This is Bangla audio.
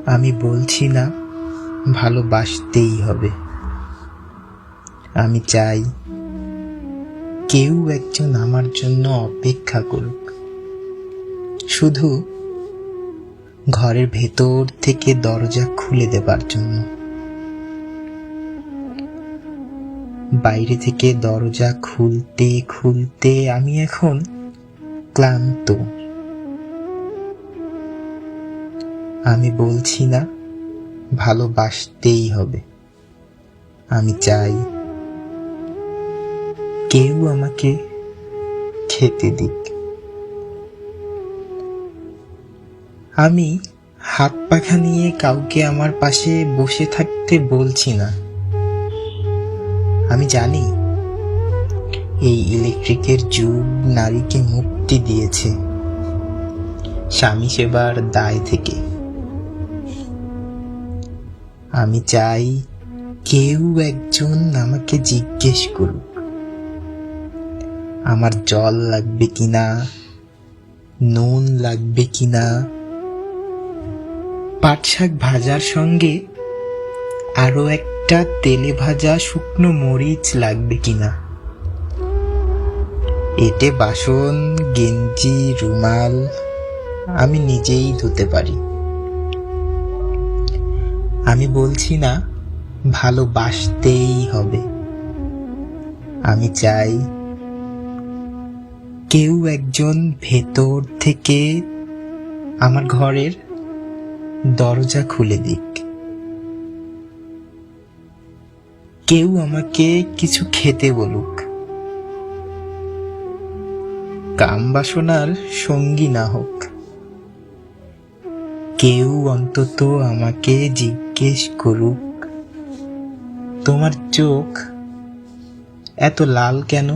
আমি বলছি না ভালোবাসতেই হবে। আমি চাই কেউ একজন আমার জন্য অপেক্ষা করুক, শুধু ঘরের ভেতর থেকে দরজা খুলে দেবার জন্য। বাইরে থেকে দরজা খুলতে খুলতে আমি এখন ক্লান্ত। আমি বলছি না ভালোবাসতেই হবে। আমি চাই কেউ আমাকে খেতে দিক। আমি হাত পাখা নিয়ে কাউকে আমার পাশে বসে থাকতে বলছি না। আমি জানি এই ইলেকট্রিকের যুগ নারীকে মুক্তি দিয়েছে স্বামী সেবার দায় থেকে। আমি চাই কেউ একজন আমাকে জিজ্ঞেস করুক আমার জল লাগবে কিনা, নুন লাগবে কিনা, পাট শাক ভাজার সঙ্গে আরো একটা তেলে ভাজা শুকনো মরিচ লাগবে কিনা, এটে বাসন গেঞ্জি রুমাল আমি নিজেই ধুতে পারি। আমি বলছি না ভালোবাসতেই হবে। আমি চাই কেউ একজন ভেতর থেকে আমার ঘরের দরজা খুলে দিক। কেউ আমাকে কিছু খেতে বলুক, কাম বাসনার সঙ্গী না হোক। কেউ অন্তত আমাকে জিজ্ঞেস করুক তোমার চোখ এত লাল কেন।